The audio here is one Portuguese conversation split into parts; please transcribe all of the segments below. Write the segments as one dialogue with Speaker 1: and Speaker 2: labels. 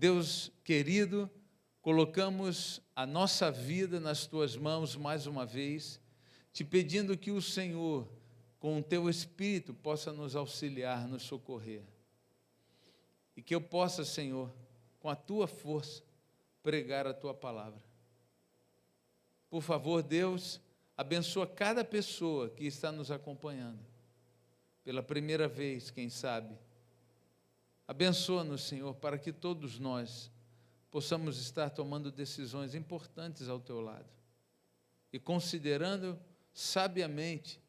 Speaker 1: Deus querido, colocamos a nossa vida nas Tuas mãos mais uma vez, te pedindo que o Senhor, com o Teu Espírito, possa nos auxiliar, nos socorrer. E que eu possa, Senhor, com a Tua força, pregar a Tua palavra. Por favor, Deus, abençoa cada pessoa que está nos acompanhando. Pela primeira vez, quem sabe. Abençoa-nos, Senhor, para que todos nós possamos estar tomando decisões importantes ao Teu lado e considerando sabiamente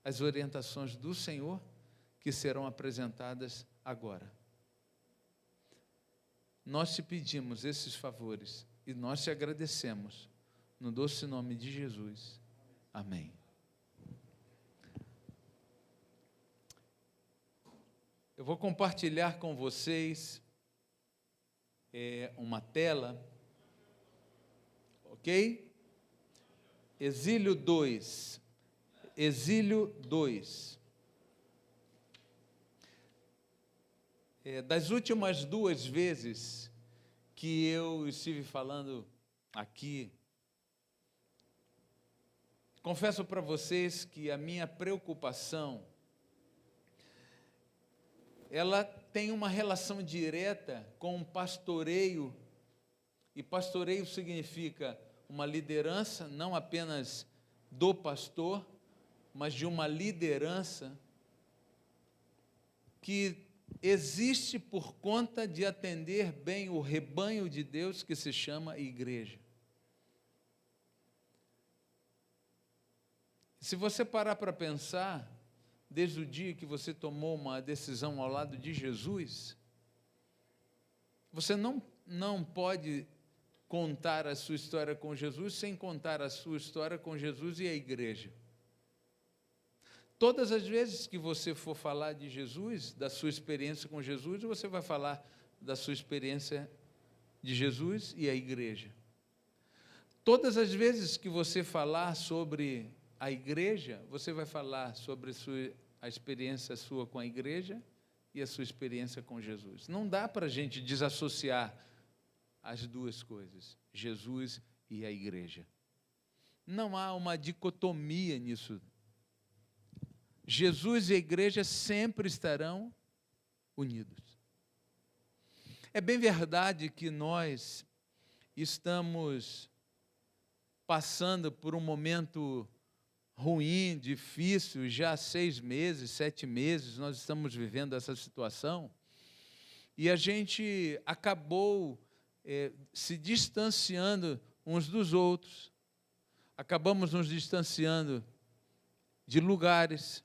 Speaker 1: as orientações do Senhor que serão apresentadas agora. Nós te pedimos esses favores e nós te agradecemos, no doce nome de Jesus. Amém. Eu vou compartilhar com vocês uma tela, ok? Exílio 2. Exílio 2. Das últimas 2 vezes que eu estive falando aqui, confesso para vocês que a minha preocupação, ela tem uma relação direta com pastoreio, e pastoreio significa uma liderança, não apenas do pastor, mas de uma liderança que existe por conta de atender bem o rebanho de Deus que se chama igreja. Se você parar para pensar, desde o dia que você tomou uma decisão ao lado de Jesus, você não pode contar a sua história com Jesus sem contar a sua história com Jesus e a igreja. Todas as vezes que você for falar de Jesus, da sua experiência com Jesus, você vai falar da sua experiência de Jesus e a igreja. Todas as vezes que você falar sobre a igreja, você vai falar sobre a experiência sua com a igreja e a sua experiência com Jesus. Não dá para a gente desassociar as duas coisas, Jesus e a igreja. Não há uma dicotomia nisso. Jesus e a igreja sempre estarão unidos. É bem verdade que nós estamos passando por um momento ruim, difícil, já há 6 meses, 7 meses, nós estamos vivendo essa situação, e a gente acabou se distanciando uns dos outros, acabamos nos distanciando de lugares,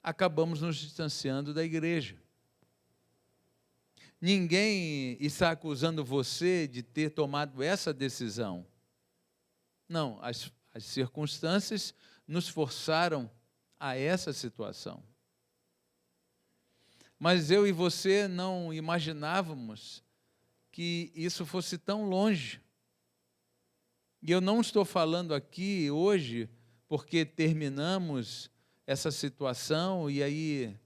Speaker 1: acabamos nos distanciando da igreja. Ninguém está acusando você de ter tomado essa decisão. Não, as circunstâncias nos forçaram a essa situação. Mas eu e você não imaginávamos que isso fosse tão longe. E eu não estou falando aqui hoje porque terminamos essa situação e aí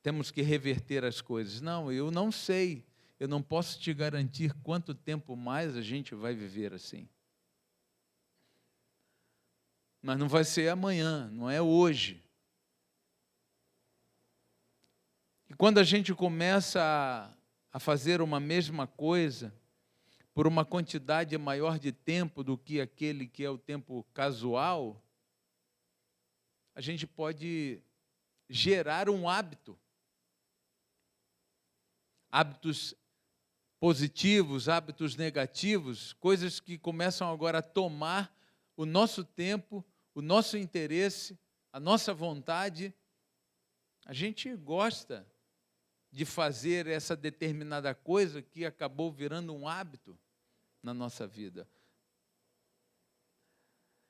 Speaker 1: temos que reverter as coisas. Não, eu não sei, eu não posso te garantir quanto tempo mais a gente vai viver assim. Mas não vai ser amanhã, não é hoje. E quando a gente começa a fazer uma mesma coisa, por uma quantidade maior de tempo do que aquele que é o tempo casual, a gente pode gerar um hábito. Hábitos positivos, hábitos negativos, coisas que começam agora a tomar o nosso tempo, o nosso interesse, a nossa vontade. A gente gosta de fazer essa determinada coisa que acabou virando um hábito na nossa vida.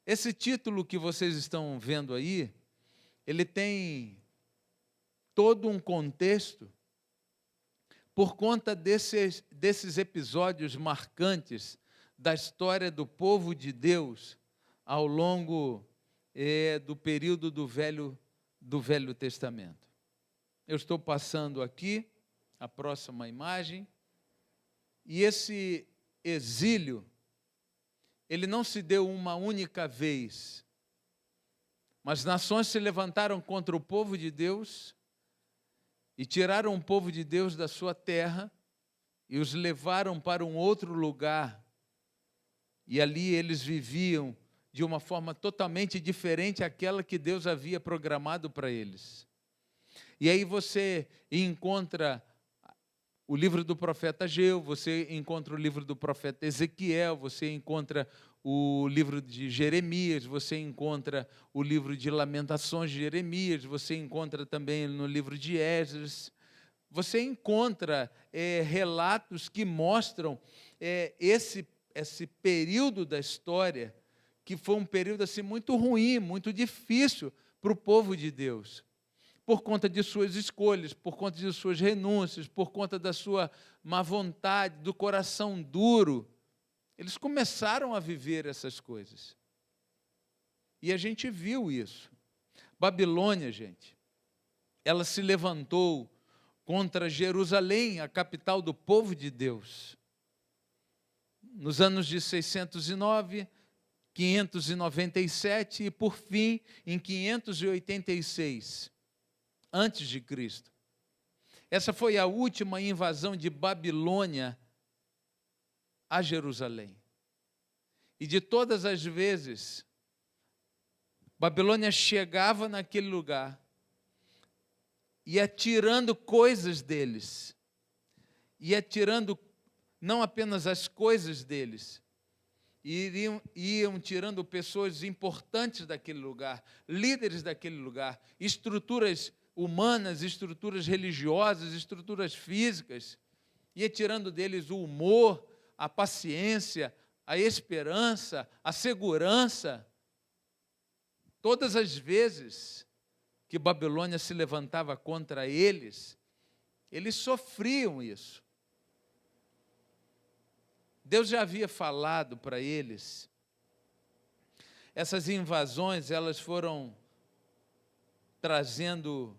Speaker 1: Esse título que vocês estão vendo aí, ele tem todo um contexto por conta desses episódios marcantes da história do povo de Deus ao longo do período do Velho Testamento. Eu estou passando aqui a próxima imagem. E esse exílio, ele não se deu uma única vez, mas nações se levantaram contra o povo de Deus e tiraram o povo de Deus da sua terra e os levaram para um outro lugar. E ali eles viviam de uma forma totalmente diferente daquela que Deus havia programado para eles. E aí você encontra o livro do profeta Ageu, você encontra o livro do profeta Ezequiel, você encontra o livro de Jeremias, você encontra o livro de Lamentações de Jeremias, você encontra também no livro de Esdras, você encontra relatos que mostram esse período da história, que foi um período assim, muito ruim, muito difícil para o povo de Deus, por conta de suas escolhas, por conta de suas renúncias, por conta da sua má vontade, do coração duro. Eles começaram a viver essas coisas. E a gente viu isso. Babilônia, gente, ela se levantou contra Jerusalém, a capital do povo de Deus. Nos anos de 609, 597 e, por fim, em 586, antes de Cristo. Essa foi a última invasão de Babilônia a Jerusalém. E de todas as vezes, Babilônia chegava naquele lugar, ia tirando coisas deles, ia tirando não apenas as coisas deles, iam tirando pessoas importantes daquele lugar, líderes daquele lugar, estruturas humanas, estruturas religiosas, estruturas físicas, ia tirando deles o humor, a paciência, a esperança, a segurança. Todas as vezes que Babilônia se levantava contra eles, eles sofriam isso. Deus já havia falado para eles. Essas invasões, elas foram trazendo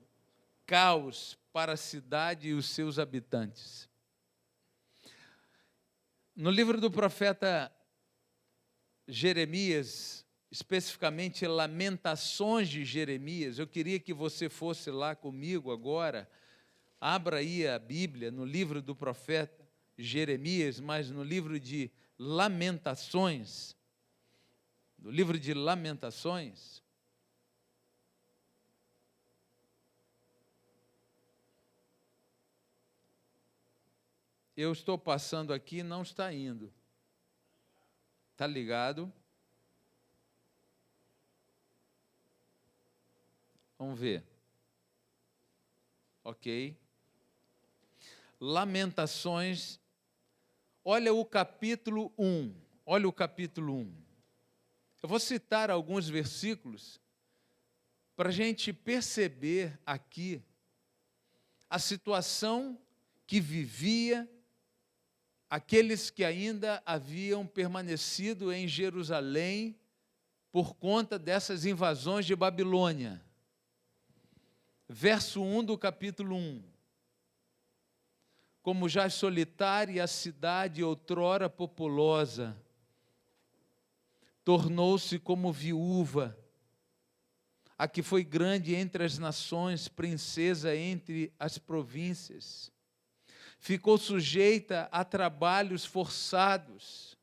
Speaker 1: caos para a cidade e os seus habitantes. No livro do profeta Jeremias, especificamente Lamentações de Jeremias, eu queria que você fosse lá comigo agora, abra aí a Bíblia no livro do profeta Jeremias, mas no livro de Lamentações, no livro de Lamentações, eu estou passando aqui, não está indo. Está ligado? Vamos ver. Ok. Lamentações. Olha o capítulo 1. Olha o capítulo 1. Eu vou citar alguns versículos para a gente perceber aqui a situação que vivia aqueles que ainda haviam permanecido em Jerusalém por conta dessas invasões de Babilônia. Verso 1 do capítulo 1. Como já solitária a cidade outrora populosa, tornou-se como viúva, a que foi grande entre as nações, princesa entre as províncias. Ficou sujeita a trabalhos forçados.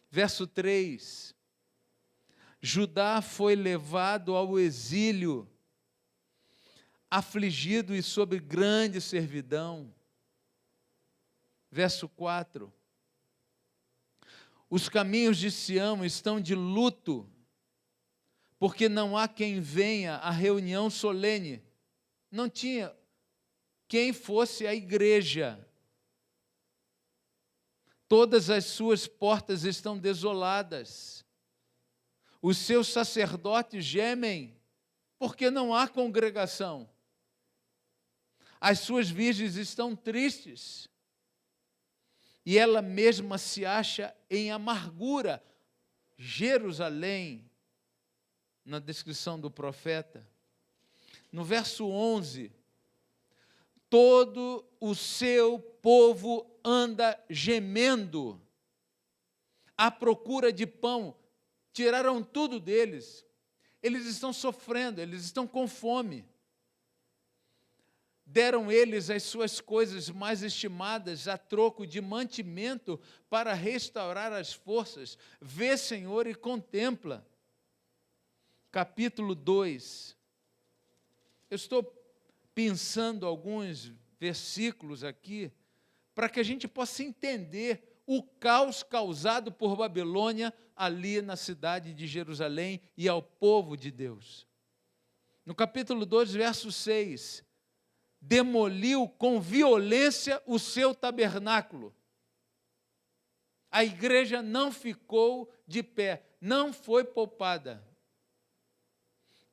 Speaker 1: Verso 3. Judá foi levado ao exílio, afligido e sob grande servidão. Verso 4. Os caminhos de Sião estão de luto, porque não há quem venha à reunião solene. Não tinha quem fosse à igreja. Todas as suas portas estão desoladas. Os seus sacerdotes gemem, porque não há congregação. As suas virgens estão tristes, e ela mesma se acha em amargura. Jerusalém, na descrição do profeta. No verso 11, todo o seu povo anda gemendo à procura de pão. Tiraram tudo deles. Eles estão sofrendo, eles estão com fome. Deram eles as suas coisas mais estimadas a troco de mantimento para restaurar as forças. Vê, Senhor, e contempla. Capítulo 2. Eu estou pensando alguns versículos aqui para que a gente possa entender o caos causado por Babilônia ali na cidade de Jerusalém e ao povo de Deus. No capítulo 2, verso 6, demoliu com violência o seu tabernáculo. A igreja não ficou de pé, não foi poupada.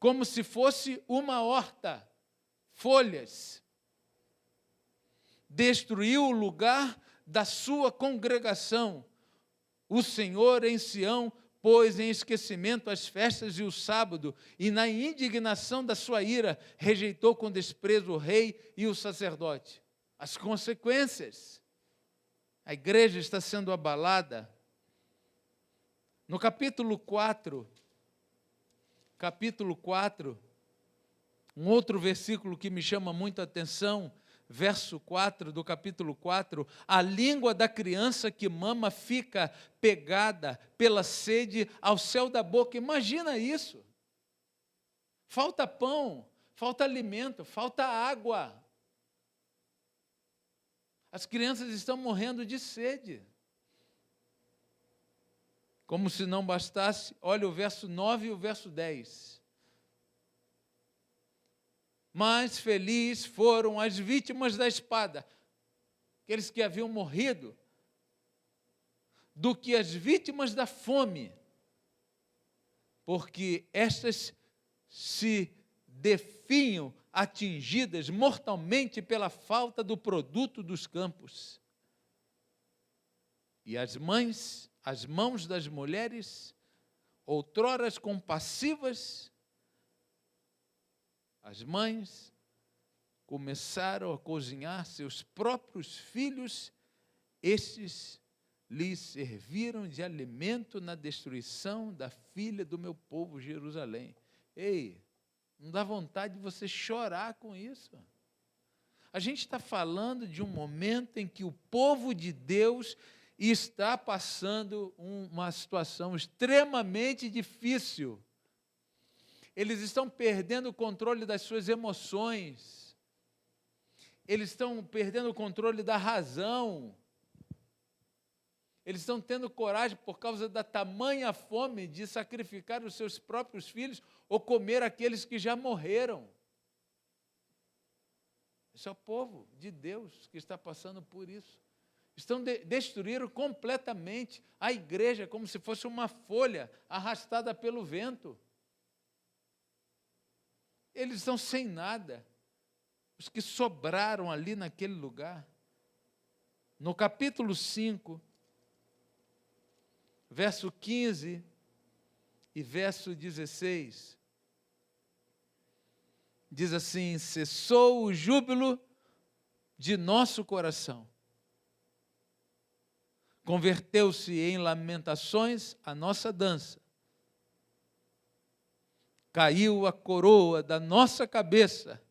Speaker 1: Como se fosse uma horta, folhas. Destruiu o lugar da sua congregação. O Senhor em Sião pôs em esquecimento as festas e o sábado, e na indignação da sua ira, rejeitou com desprezo o rei e o sacerdote. As consequências. A igreja está sendo abalada. No capítulo 4, um outro versículo que me chama muito a atenção, verso 4 do capítulo 4, a língua da criança que mama fica pegada pela sede ao céu da boca. Imagina isso. Falta pão, falta alimento, falta água. As crianças estão morrendo de sede. Como se não bastasse, olha o verso 9 e o verso 10. Mas felizes foram as vítimas da espada, aqueles que haviam morrido, do que as vítimas da fome, porque estas se definham atingidas mortalmente pela falta do produto dos campos. E as mãos das mulheres, outroras compassivas, as mães começaram a cozinhar seus próprios filhos, estes lhes serviram de alimento na destruição da filha do meu povo Jerusalém. Ei, não dá vontade de você chorar com isso? A gente está falando de um momento em que o povo de Deus está passando uma situação extremamente difícil. Eles estão perdendo o controle das suas emoções. Eles estão perdendo o controle da razão. Eles estão tendo coragem, por causa da tamanha fome, de sacrificar os seus próprios filhos ou comer aqueles que já morreram. Esse é o povo de Deus que está passando por isso. Destruíram completamente a igreja, como se fosse uma folha arrastada pelo vento. Eles estão sem nada, os que sobraram ali naquele lugar. No capítulo 5, verso 15 e verso 16, diz assim: cessou o júbilo de nosso coração, converteu-se em lamentações a nossa dança, caiu a coroa da nossa cabeça.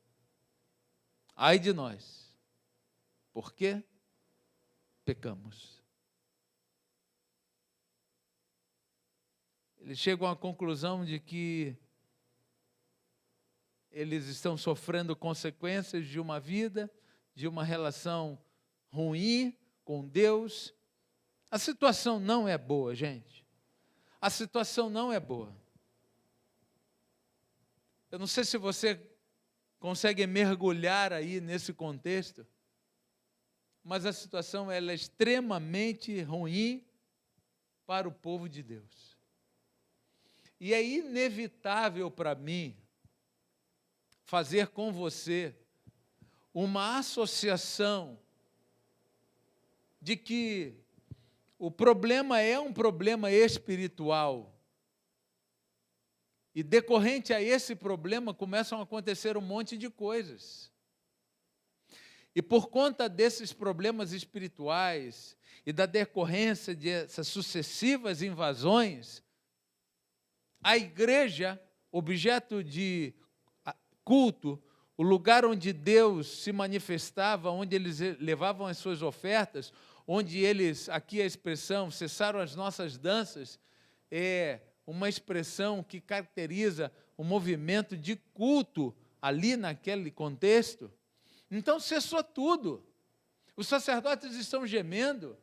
Speaker 1: Ai de nós. Por quê? Pecamos. Eles chegam à conclusão de que eles estão sofrendo consequências de uma vida, de uma relação ruim com Deus. A situação não é boa, gente. A situação não é boa. Eu não sei se você consegue mergulhar aí nesse contexto, mas a situação ela é extremamente ruim para o povo de Deus. E é inevitável para mim fazer com você uma associação de que o problema é um problema espiritual. E decorrente a esse problema começam a acontecer um monte de coisas. E por conta desses problemas espirituais e da decorrência dessas sucessivas invasões, a igreja, objeto de culto, o lugar onde Deus se manifestava, onde eles levavam as suas ofertas, onde eles, aqui a expressão, cessaram as nossas danças, é uma expressão que caracteriza o movimento de culto ali naquele contexto. Então cessou tudo. Os sacerdotes estão gemendo,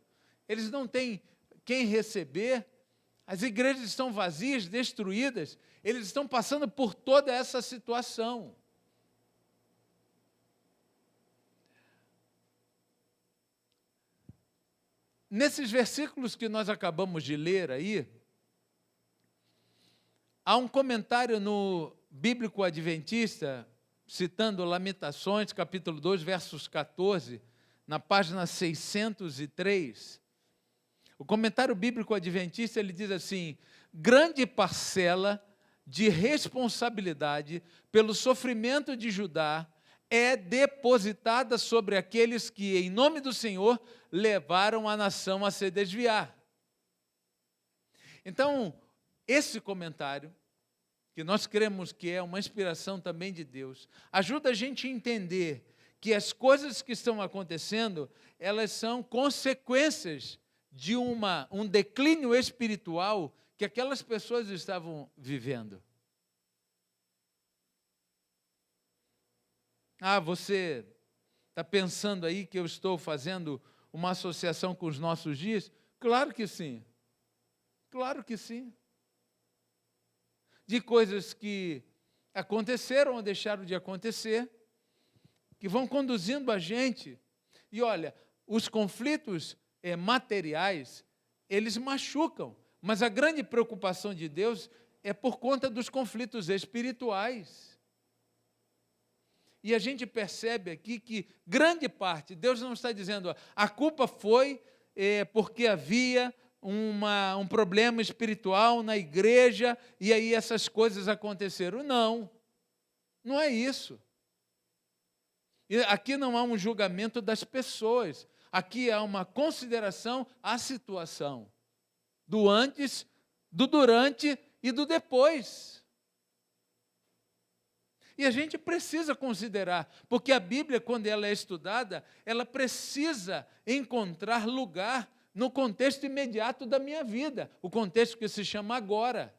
Speaker 1: eles não têm quem receber, as igrejas estão vazias, destruídas, eles estão passando por toda essa situação. Nesses versículos que nós acabamos de ler aí, há um comentário no Bíblico Adventista, citando Lamentações, capítulo 2, versos 14, na página 603. O comentário bíblico adventista, ele diz assim: grande parcela de responsabilidade pelo sofrimento de Judá é depositada sobre aqueles que, em nome do Senhor, levaram a nação a se desviar. Então, esse comentário, que nós cremos que é uma inspiração também de Deus, ajuda a gente a entender que as coisas que estão acontecendo, elas são consequências de um declínio espiritual que aquelas pessoas estavam vivendo. Você está pensando aí que eu estou fazendo uma associação com os nossos dias? Claro que sim. Claro que sim. De coisas que aconteceram ou deixaram de acontecer, que vão conduzindo a gente. E olha, os conflitos materiais, eles machucam, mas a grande preocupação de Deus é por conta dos conflitos espirituais. E a gente percebe aqui que grande parte, Deus não está dizendo, a culpa foi porque havia um problema espiritual na igreja e aí essas coisas aconteceram. Não, não é isso. E aqui não há um julgamento das pessoas, aqui há uma consideração à situação, do antes, do durante e do depois. E a gente precisa considerar, porque a Bíblia, quando ela é estudada, ela precisa encontrar lugar no contexto imediato da minha vida, o contexto que se chama agora,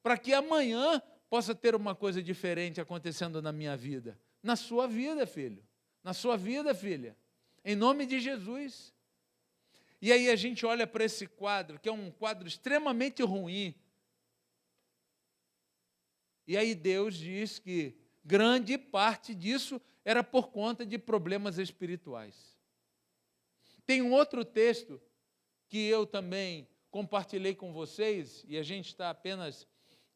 Speaker 1: para que amanhã possa ter uma coisa diferente acontecendo na minha vida, na sua vida, filho, na sua vida, filha, em nome de Jesus. E aí a gente olha para esse quadro, que é um quadro extremamente ruim, e aí Deus diz que grande parte disso era por conta de problemas espirituais. Tem um outro texto que eu também compartilhei com vocês, e a gente está apenas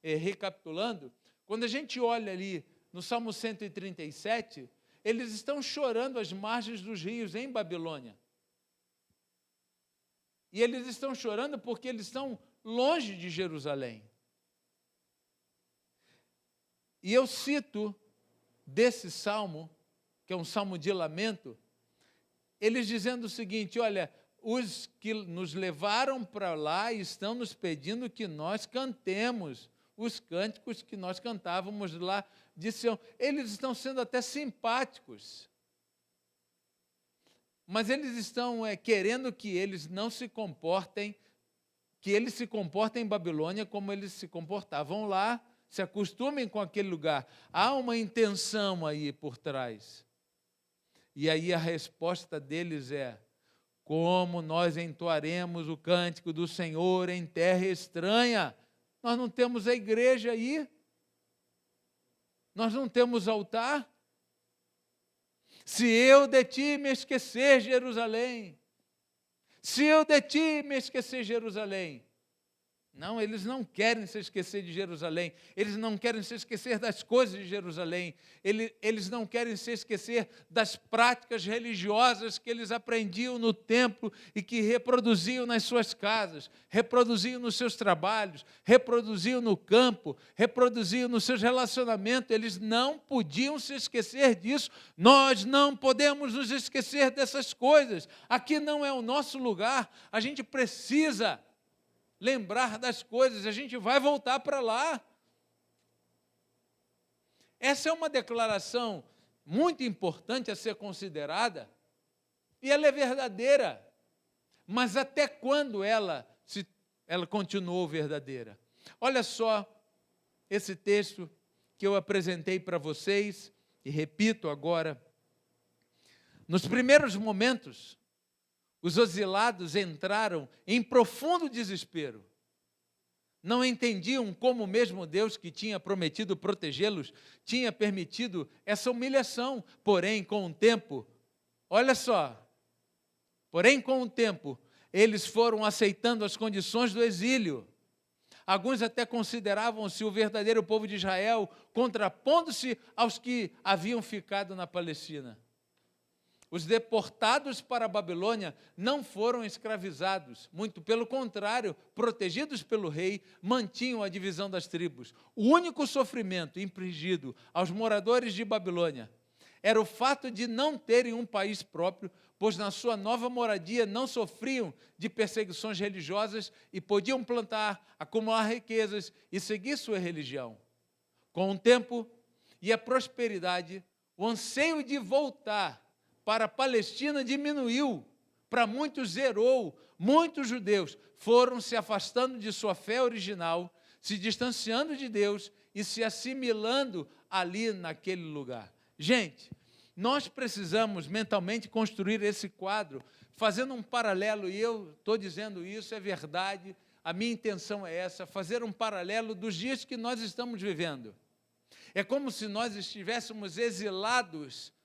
Speaker 1: recapitulando. Quando a gente olha ali no Salmo 137, eles estão chorando às margens dos rios em Babilônia. E eles estão chorando porque eles estão longe de Jerusalém. E eu cito desse salmo, que é um salmo de lamento, eles dizendo o seguinte: olha, os que nos levaram para lá estão nos pedindo que nós cantemos os cânticos que nós cantávamos lá de Sião. Eles estão sendo até simpáticos, mas eles estão querendo que eles não se comportem, que eles se comportem em Babilônia como eles se comportavam lá, se acostumem com aquele lugar. Há uma intenção aí por trás. E aí a resposta deles é: como nós entoaremos o cântico do Senhor em terra estranha? Nós não temos a igreja aí. Nós não temos altar. Se eu de ti me esquecer, Jerusalém, se eu de ti me esquecer, Jerusalém. Não, eles não querem se esquecer de Jerusalém, eles não querem se esquecer das coisas de Jerusalém, eles não querem se esquecer das práticas religiosas que eles aprendiam no templo e que reproduziam nas suas casas, reproduziam nos seus trabalhos, reproduziam no campo, reproduziam nos seus relacionamentos. Eles não podiam se esquecer disso. Nós não podemos nos esquecer dessas coisas. Aqui não é o nosso lugar, a gente precisa lembrar das coisas, a gente vai voltar para lá. Essa é uma declaração muito importante a ser considerada, e ela é verdadeira, mas até quando ela continuou verdadeira? Olha só esse texto que eu apresentei para vocês, e repito agora. Nos primeiros momentos, os exilados entraram em profundo desespero. Não entendiam como o mesmo Deus que tinha prometido protegê-los tinha permitido essa humilhação. Porém, com o tempo, olha só, eles foram aceitando as condições do exílio. Alguns até consideravam-se o verdadeiro povo de Israel, contrapondo-se aos que haviam ficado na Palestina. Os deportados para a Babilônia não foram escravizados, muito pelo contrário, protegidos pelo rei, mantinham a divisão das tribos. O único sofrimento infligido aos moradores de Babilônia era o fato de não terem um país próprio, pois na sua nova moradia não sofriam de perseguições religiosas e podiam plantar, acumular riquezas e seguir sua religião. Com o tempo e a prosperidade, o anseio de voltar para a Palestina diminuiu, para muitos zerou. Muitos judeus foram se afastando de sua fé original, se distanciando de Deus e se assimilando ali naquele lugar. Gente, nós precisamos mentalmente construir esse quadro, fazendo um paralelo, e eu estou dizendo isso, é verdade, a minha intenção é essa, fazer um paralelo dos dias que nós estamos vivendo. É como se nós estivéssemos exilados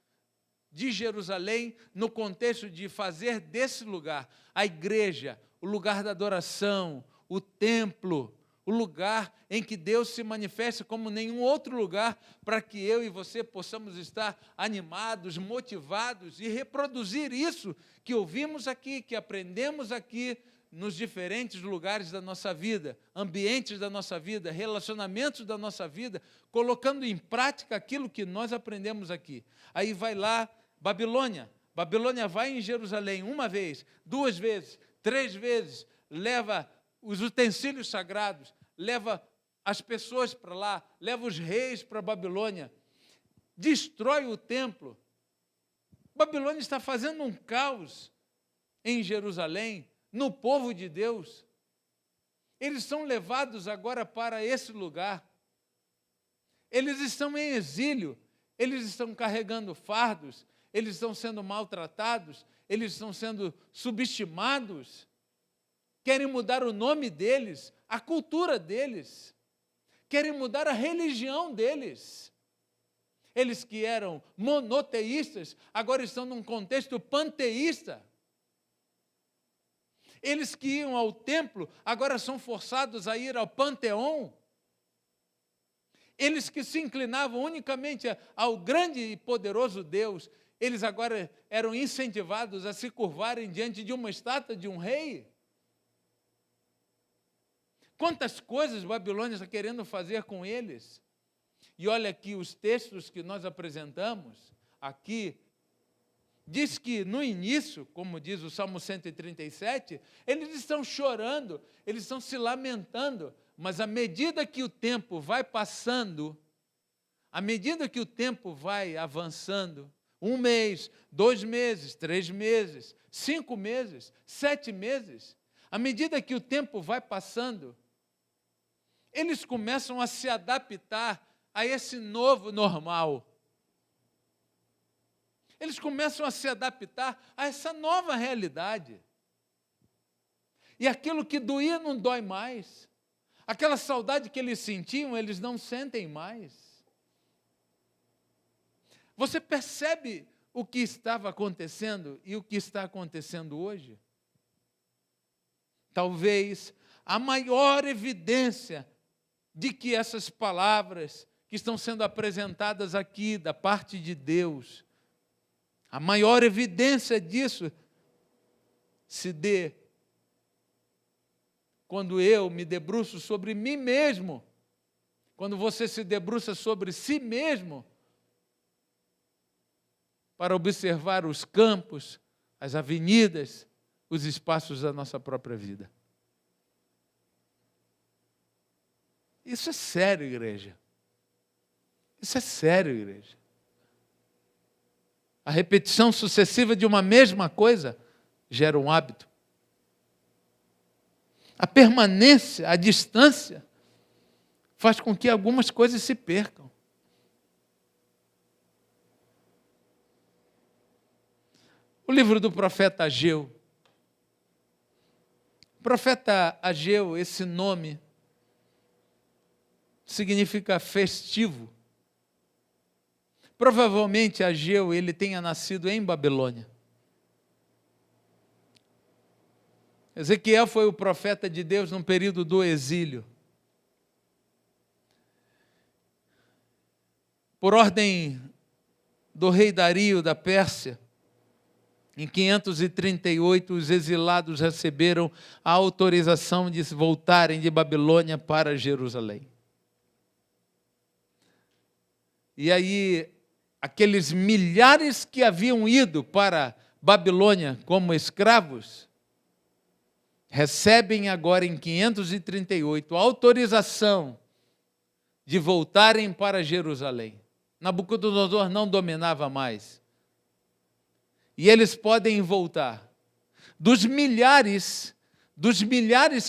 Speaker 1: de Jerusalém, no contexto de fazer desse lugar a igreja, o lugar da adoração, o templo, o lugar em que Deus se manifesta como nenhum outro lugar, para que eu e você possamos estar animados, motivados e reproduzir isso que ouvimos aqui, que aprendemos aqui, nos diferentes lugares da nossa vida, ambientes da nossa vida, relacionamentos da nossa vida, colocando em prática aquilo que nós aprendemos aqui. Aí vai lá, Babilônia vai em Jerusalém uma vez, 2 vezes, 3 vezes, leva os utensílios sagrados, leva as pessoas para lá, leva os reis para a Babilônia, destrói o templo. Babilônia está fazendo um caos em Jerusalém, no povo de Deus. Eles são levados agora para esse lugar. Eles estão em exílio, eles estão carregando fardos, eles estão sendo maltratados, eles estão sendo subestimados, querem mudar o nome deles, a cultura deles, querem mudar a religião deles. Eles que eram monoteístas, agora estão num contexto panteísta. Eles que iam ao templo, agora são forçados a ir ao panteão. Eles que se inclinavam unicamente ao grande e poderoso Deus, eles agora eram incentivados a se curvarem diante de uma estátua de um rei. Quantas coisas Babilônia está querendo fazer com eles? E olha aqui os textos que nós apresentamos aqui, diz que no início, como diz o Salmo 137, eles estão chorando, eles estão se lamentando, mas à medida que o tempo vai passando, à medida que o tempo vai avançando, 1 mês, 2 meses, 3 meses, 5 meses, 7 meses, à medida que o tempo vai passando, eles começam a se adaptar a esse novo normal. Eles começam a se adaptar a essa nova realidade. E aquilo que doía não dói mais. Aquela saudade que eles sentiam, eles não sentem mais. Você percebe o que estava acontecendo e o que está acontecendo hoje? Talvez a maior evidência de que essas palavras que estão sendo apresentadas aqui da parte de Deus, a maior evidência disso se dê quando eu me debruço sobre mim mesmo, quando você se debruça sobre si mesmo, para observar os campos, as avenidas, os espaços da nossa própria vida. Isso é sério, igreja. Isso é sério, igreja. A repetição sucessiva de uma mesma coisa gera um hábito. A permanência, a distância, faz com que algumas coisas se percam. O livro do profeta Ageu. O profeta Ageu, esse nome, significa festivo. Provavelmente Ageu ele tenha nascido em Babilônia. Ezequiel foi o profeta de Deus no período do exílio. Por ordem do rei Dario da Pérsia, em 538, os exilados receberam a autorização de voltarem de Babilônia para Jerusalém. E aí, aqueles milhares que haviam ido para Babilônia como escravos, recebem agora em 538 a autorização de voltarem para Jerusalém. Nabucodonosor não dominava mais. E eles podem voltar. Dos milhares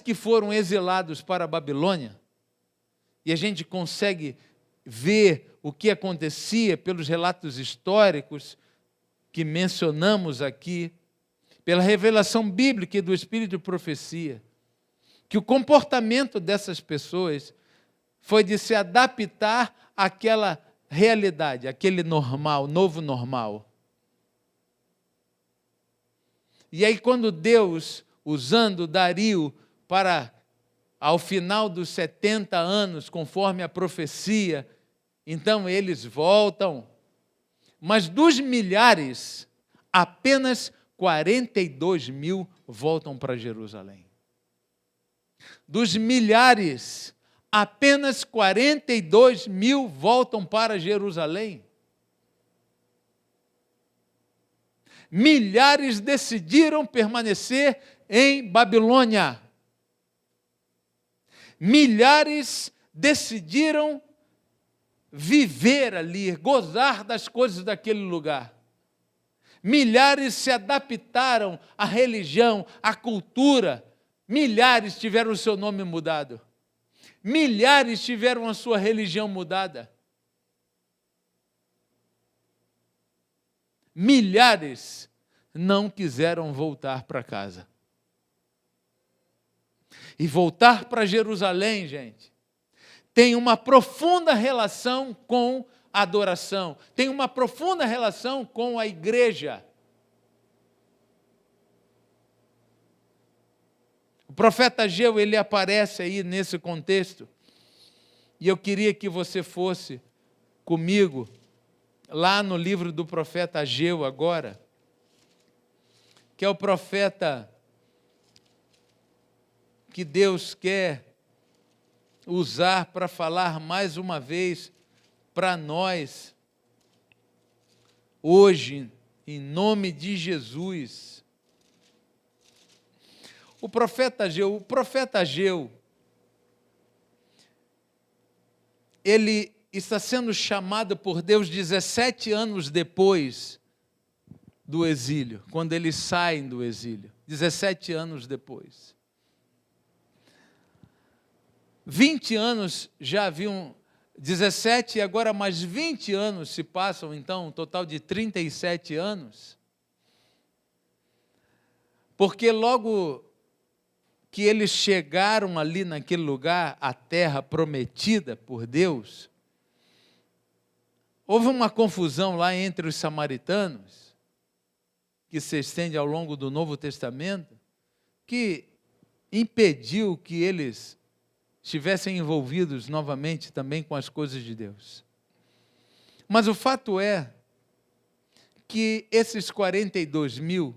Speaker 1: que foram exilados para a Babilônia, e a gente consegue ver o que acontecia pelos relatos históricos que mencionamos aqui, pela revelação bíblica e do Espírito de profecia, que o comportamento dessas pessoas foi de se adaptar àquela realidade, àquele normal, novo normal. E aí quando Deus, usando Dario para, ao final dos 70 anos, conforme a profecia, então eles voltam. Mas dos milhares, apenas 42 mil voltam para Jerusalém. Dos milhares, apenas 42 mil voltam para Jerusalém. Milhares decidiram permanecer em Babilônia. Milhares decidiram viver ali, gozar das coisas daquele lugar. Milhares se adaptaram à religião, à cultura. Milhares tiveram o seu nome mudado. Milhares tiveram a sua religião mudada. Milhares não quiseram voltar para casa. E voltar para Jerusalém, gente, tem uma profunda relação com a adoração, tem uma profunda relação com a igreja. O profeta Ageu, ele aparece aí nesse contexto, e eu queria que você fosse comigo lá no livro do profeta Ageu agora, que é o profeta que Deus quer usar para falar mais uma vez para nós, hoje, em nome de Jesus. O profeta Ageu, ele está sendo chamado por Deus 17 anos depois do exílio, quando eles saem do exílio, 17 anos depois. 20 anos já haviam, 17 e agora mais 20 anos se passam, então um total de 37 anos. Porque logo que eles chegaram ali naquele lugar, a terra prometida por Deus, houve uma confusão lá entre os samaritanos, que se estende ao longo do Novo Testamento, que impediu que eles estivessem envolvidos novamente também com as coisas de Deus. Mas o fato é que esses 42 mil,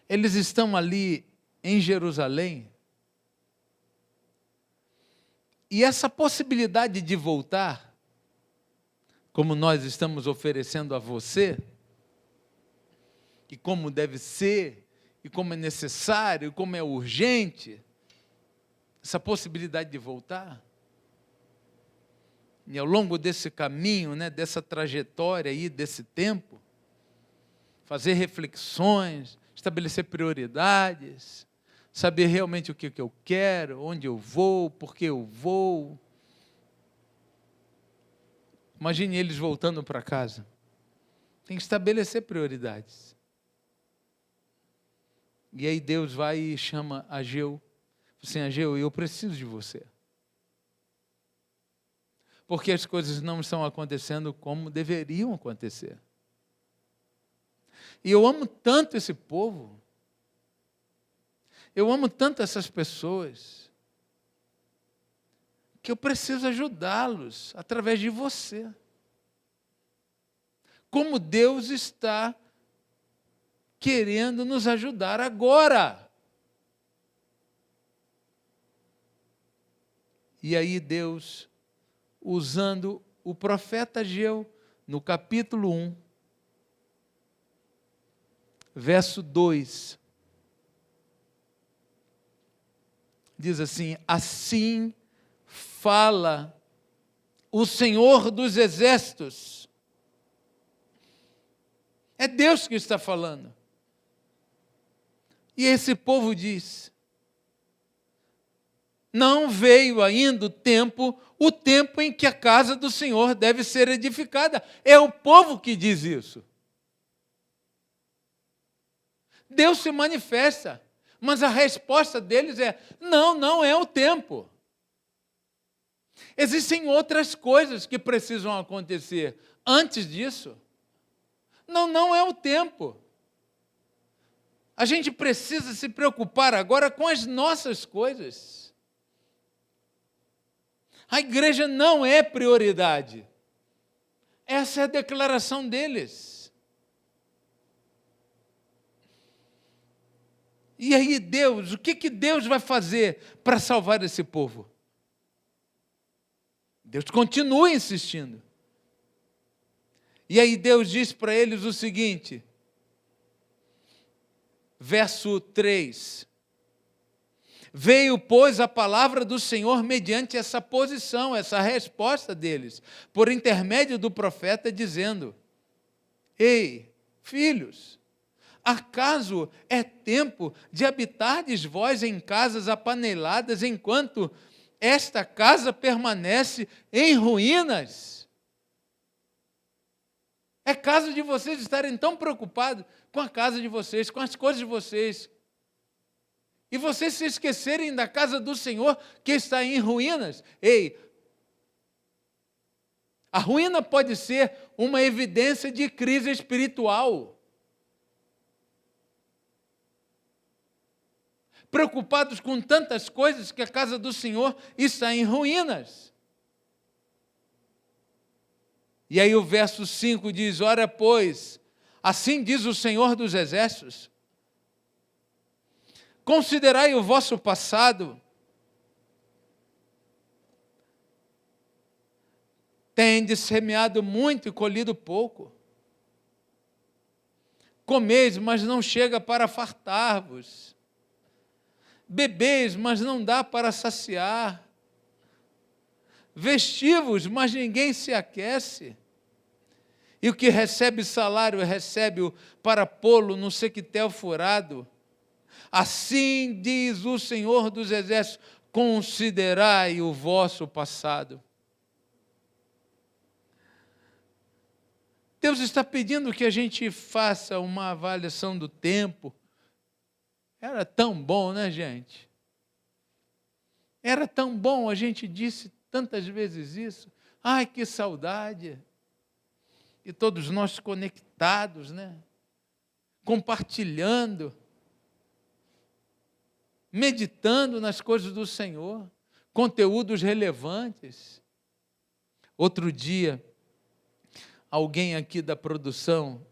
Speaker 1: eles estão ali em Jerusalém, e essa possibilidade de voltar, como nós estamos oferecendo a você, e como deve ser, e como é necessário, e como é urgente, essa possibilidade de voltar, e ao longo desse caminho, né, dessa trajetória aí, desse tempo, fazer reflexões, estabelecer prioridades, saber realmente o que eu quero, onde eu vou, por que eu vou. Imagine eles voltando para casa. Tem que estabelecer prioridades. E aí Deus vai e chama Ageu. Assim, Ageu, eu preciso de você. Porque as coisas não estão acontecendo como deveriam acontecer. E eu amo tanto esse povo. Eu amo tanto essas pessoas. Que eu preciso ajudá-los através de você. Como Deus está querendo nos ajudar agora. E aí Deus, usando o profeta Ageu, no capítulo 1, verso 2, diz assim: assim fala o Senhor dos Exércitos. É Deus que está falando. E esse povo diz: não veio ainda o tempo em que a casa do Senhor deve ser edificada. É o povo que diz isso. Deus se manifesta, mas a resposta deles é: não é o tempo. Existem outras coisas que precisam acontecer antes disso. Não é o tempo. A gente precisa se preocupar agora com as nossas coisas. A igreja não é prioridade. Essa é a declaração deles. E aí Deus, o que Deus vai fazer para salvar esse povo? Deus continua insistindo. E aí Deus diz para eles o seguinte, verso 3. Veio, pois, a palavra do Senhor mediante essa posição, essa resposta deles, por intermédio do profeta, dizendo: ei, filhos, acaso é tempo de habitardes vós em casas apaneladas, enquanto esta casa permanece em ruínas? É caso de vocês estarem tão preocupados com a casa de vocês, com as coisas de vocês, e vocês se esquecerem da casa do Senhor que está em ruínas. Ei, a ruína pode ser uma evidência de crise espiritual. Preocupados com tantas coisas que a casa do Senhor está em ruínas. E aí o verso 5 diz: ora, pois, assim diz o Senhor dos Exércitos, considerai o vosso passado, tendes semeado muito e colhido pouco. Comeis, mas não chega para fartar-vos. Bebeis, mas não dá para saciar. Vestivos, mas ninguém se aquece. E o que recebe salário, recebe-o para pô-lo no sequitel furado. Assim diz o Senhor dos Exércitos: considerai o vosso passado. Deus está pedindo que a gente faça uma avaliação do tempo. Era tão bom, né, gente? Era tão bom, a gente disse tantas vezes isso. Ai, que saudade. E todos nós conectados, né? Compartilhando. meditando nas coisas do Senhor, conteúdos relevantes. Outro dia, alguém aqui da produção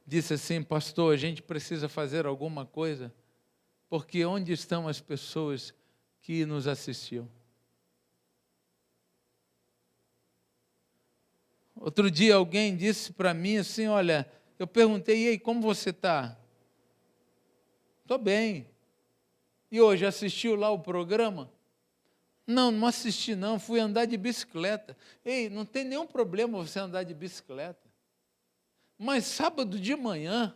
Speaker 1: disse assim: pastor, a gente precisa fazer alguma coisa, porque onde estão as pessoas que nos assistiam? Outro dia alguém disse para mim assim: olha, eu perguntei, e aí, como você está? Estou bem. E hoje, assistiu lá o programa? Não, não assisti não, fui andar de bicicleta. Ei, não tem nenhum problema você andar de bicicleta. Mas sábado de manhã,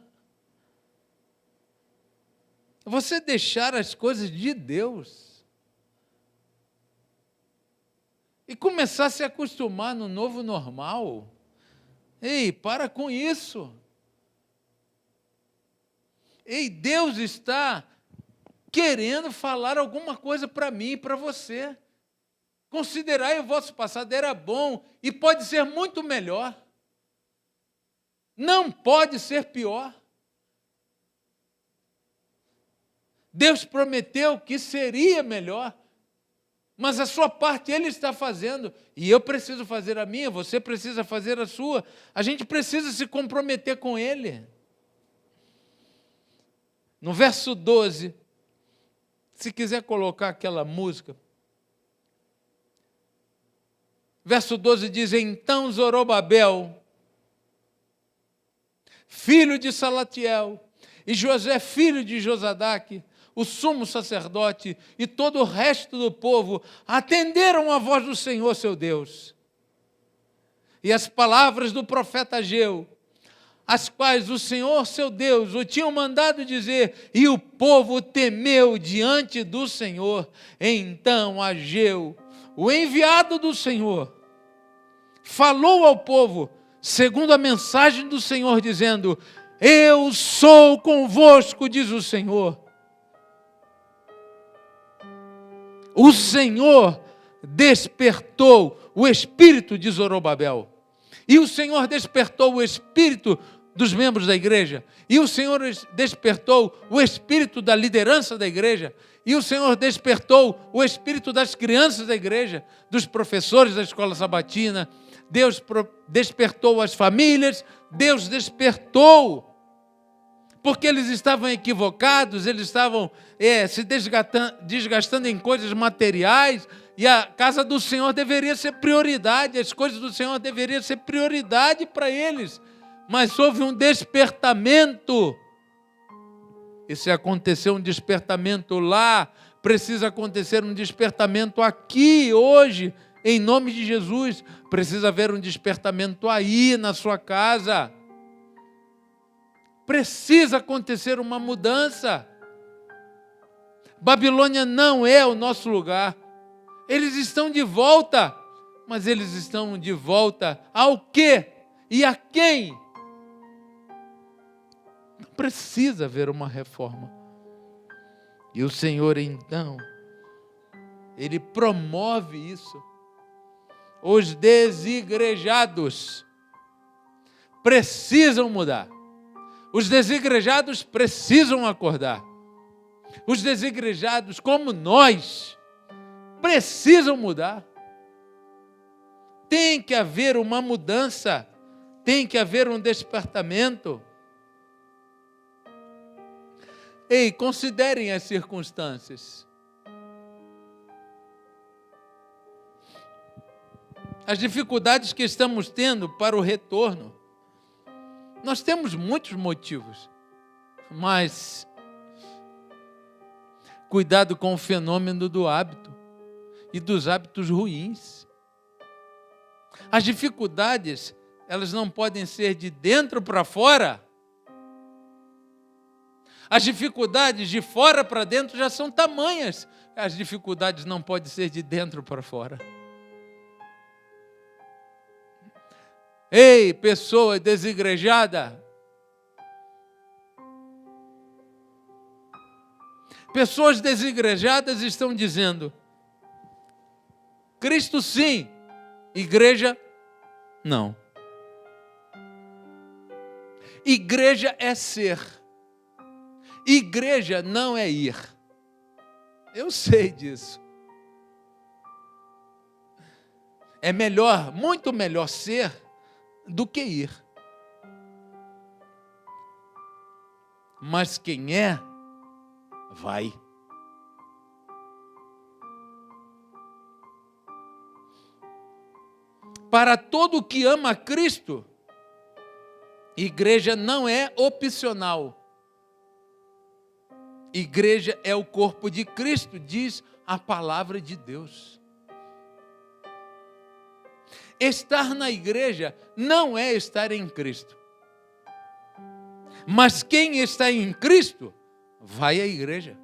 Speaker 1: você deixar as coisas de Deus e começar a se acostumar no novo normal. Ei, para com isso. Ei, Deus está querendo falar alguma coisa para mim e para você. Considerai o vosso passado, era bom e pode ser muito melhor. Não pode ser pior. Deus prometeu que seria melhor, mas a sua parte Ele está fazendo, e eu preciso fazer a minha, você precisa fazer a sua. A gente precisa se comprometer com Ele. No verso 12, se quiser colocar aquela música, verso 12 diz: então Zorobabel, filho de Salatiel, e José, filho de Josadaque, o sumo sacerdote e todo o resto do povo atenderam a voz do Senhor seu Deus e as palavras do profeta Ageu, as quais o Senhor seu Deus o tinham mandado dizer, e o povo temeu diante do Senhor. Então Ageu, o enviado do Senhor, falou ao povo segundo a mensagem do Senhor, dizendo: eu sou convosco, diz o Senhor. O Senhor despertou o espírito de Zorobabel, e o Senhor despertou o espírito dos membros da igreja, e o Senhor despertou o espírito da liderança da igreja, e o Senhor despertou o espírito das crianças da igreja, dos professores da escola sabatina. Deus despertou as famílias, Deus despertou, porque eles estavam equivocados, eles estavam se desgastando em coisas materiais, e a casa do Senhor deveria ser prioridade, as coisas do Senhor deveriam ser prioridade para eles, mas houve um despertamento, e se aconteceu um despertamento lá, precisa acontecer um despertamento aqui, hoje, em nome de Jesus. Precisa haver um despertamento aí na sua casa. Precisa acontecer uma mudança. Babilônia não é o nosso lugar. Eles estão de volta, mas eles estão de volta ao quê? E a quem? Precisa haver uma reforma. E o Senhor, então, Ele promove isso. Os desigrejados precisam mudar. Os desigrejados precisam acordar. Os desigrejados, como nós, precisam mudar. Tem que haver uma mudança. Tem que haver um despertamento. Ei, considerem as circunstâncias. As dificuldades que estamos tendo para o retorno. Nós temos muitos motivos, mas cuidado com o fenômeno do hábito e dos hábitos ruins. As dificuldades, elas não podem ser de dentro para fora. As dificuldades de fora para dentro já são tamanhas. As dificuldades não podem ser de dentro para fora. Ei, pessoa desigrejada. Pessoas desigrejadas estão dizendo: Cristo sim, igreja não. Igreja é ser. Igreja não é ir. Eu sei disso. É melhor, muito melhor ser do que ir. Mas quem é, vai. Para todo que ama Cristo, igreja não é opcional. Igreja é o corpo de Cristo, diz a palavra de Deus. Estar na igreja não é estar em Cristo. Mas quem está em Cristo, vai à igreja.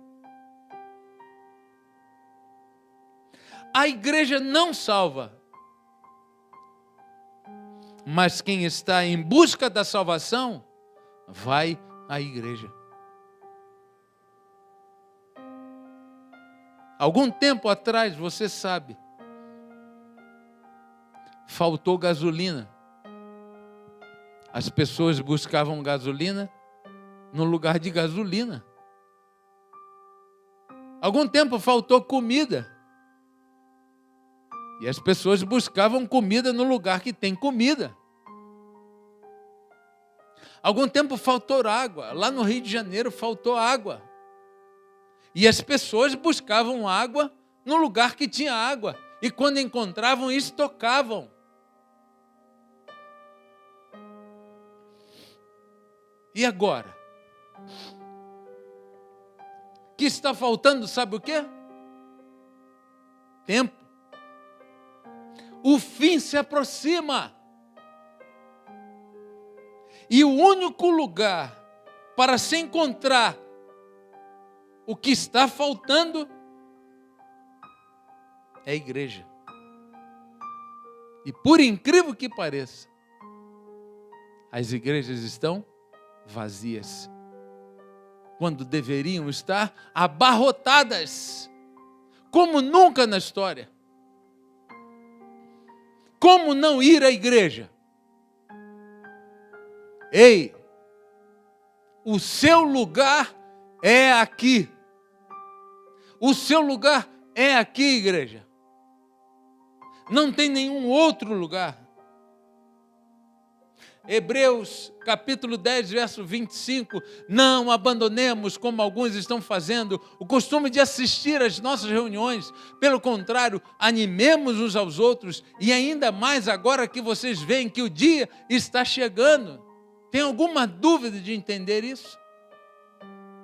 Speaker 1: A igreja não salva. Mas quem está em busca da salvação, vai à igreja. Algum tempo atrás, você sabe, faltou gasolina. As pessoas buscavam gasolina no lugar de gasolina. Algum tempo faltou comida. E as pessoas buscavam comida no lugar que tem comida. Algum tempo faltou água. Lá no Rio de Janeiro faltou água. E as pessoas buscavam água no lugar que tinha água. E quando encontravam, estocavam. E agora? Que está faltando, sabe o quê? Tempo. O fim se aproxima. E o único lugar para se encontrar o que está faltando é a igreja. E por incrível que pareça, as igrejas estão vazias, quando deveriam estar abarrotadas, como nunca na história. Como não ir à igreja? Ei, o seu lugar é aqui. O seu lugar é aqui, igreja. Não tem nenhum outro lugar. Hebreus capítulo 10, verso 25, não abandonemos, como alguns estão fazendo, o costume de assistir às nossas reuniões. Pelo contrário, animemos uns aos outros, e ainda mais agora que vocês veem que o dia está chegando. Tem alguma dúvida de entender isso?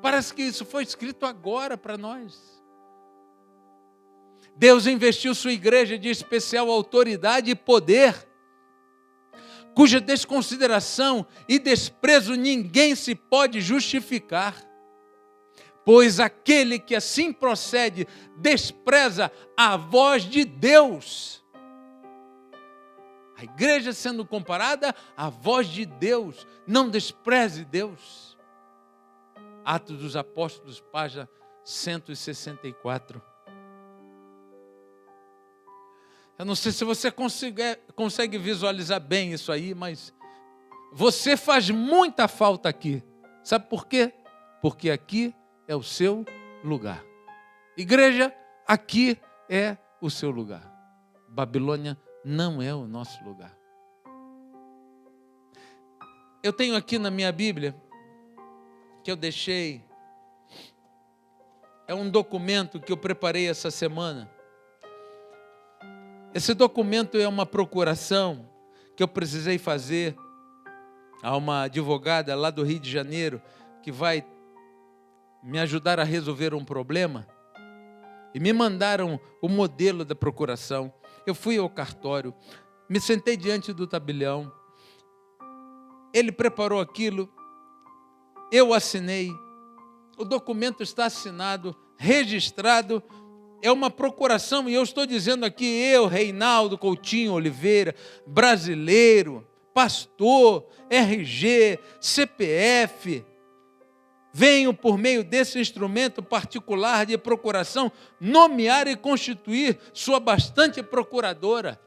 Speaker 1: Parece que isso foi escrito agora para nós. Deus investiu sua igreja de especial autoridade e poder, cuja desconsideração e desprezo ninguém se pode justificar, pois aquele que assim procede despreza a voz de Deus. A igreja sendo comparada à voz de Deus, não despreze Deus. Atos dos Apóstolos, página 164. Eu não sei se você consegue visualizar bem isso aí, mas você faz muita falta aqui. Sabe por quê? Porque aqui é o seu lugar. Igreja, aqui é o seu lugar. Babilônia não é o nosso lugar. Eu tenho aqui na minha Bíblia, que eu deixei, é um documento que eu preparei essa semana. Esse documento é uma procuração que eu precisei fazer a uma advogada lá do Rio de Janeiro, que vai me ajudar a resolver um problema. E me mandaram o modelo da procuração. Eu fui ao cartório, me sentei diante do tabelião. Ele preparou aquilo, eu assinei. O documento está assinado, registrado. É uma procuração, e eu estou dizendo aqui, eu, Reinaldo Coutinho Oliveira, brasileiro, pastor, RG, CPF, venho por meio desse instrumento particular de procuração nomear e constituir sua bastante procuradora.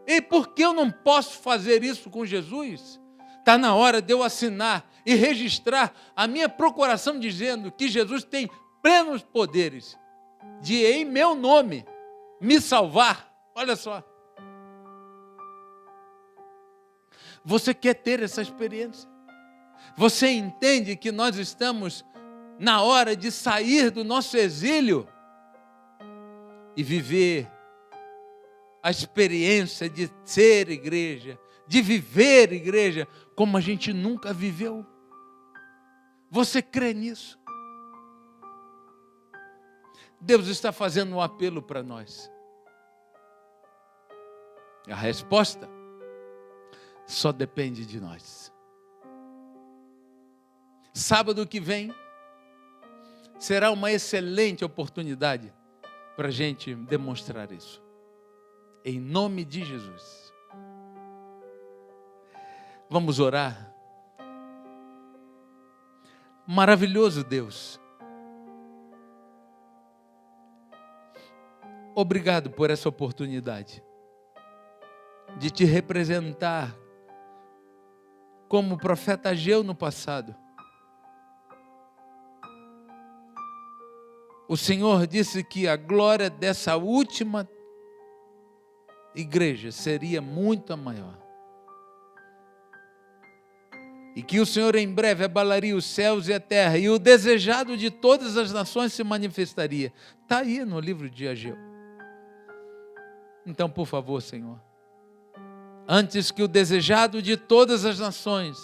Speaker 1: E por que eu não posso fazer isso com Jesus? Está na hora de eu assinar e registrar a minha procuração dizendo que Jesus tem plenos poderes de, em meu nome, me salvar. Olha só. Você quer ter essa experiência? Você entende que nós estamos na hora de sair do nosso exílio e viver a experiência de ser igreja, de viver igreja como a gente nunca viveu? Você crê nisso? Deus está fazendo um apelo para nós. A resposta só depende de nós. Sábado que vem será uma excelente oportunidade para a gente demonstrar isso. Em nome de Jesus. Vamos orar. Maravilhoso Deus. Obrigado por essa oportunidade de te representar como o profeta Ageu no passado. O Senhor disse que a glória dessa última igreja seria muito maior. E que o Senhor em breve abalaria os céus e a terra, e o desejado de todas as nações se manifestaria. Está aí no livro de Ageu. Então, por favor, Senhor, antes que o desejado de todas as nações,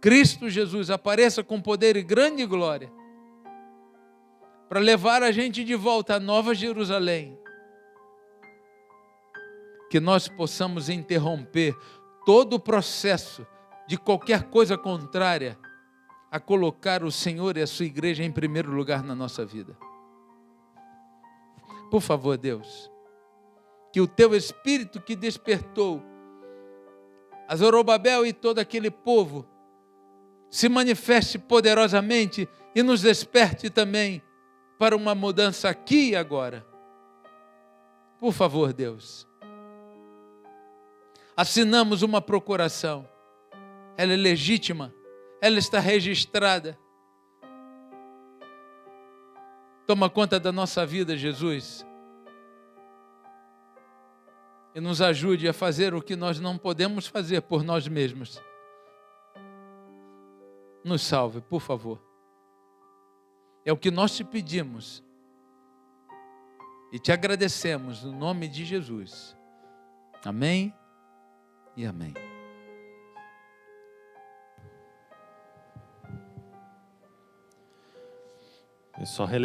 Speaker 1: Cristo Jesus, apareça com poder e grande glória, para levar a gente de volta à Nova Jerusalém, que nós possamos interromper todo o processo de qualquer coisa contrária a colocar o Senhor e a sua igreja em primeiro lugar na nossa vida. Por favor, Deus, que o teu Espírito que despertou a Zorobabel e todo aquele povo se manifeste poderosamente e nos desperte também para uma mudança aqui e agora. Por favor, Deus. Assinamos uma procuração. Ela é legítima. Ela está registrada. Toma conta da nossa vida, Jesus. E nos ajude a fazer o que nós não podemos fazer por nós mesmos. Nos salve, por favor. É o que nós te pedimos. E te agradecemos no nome de Jesus. Amém e amém.
Speaker 2: É só relembrar.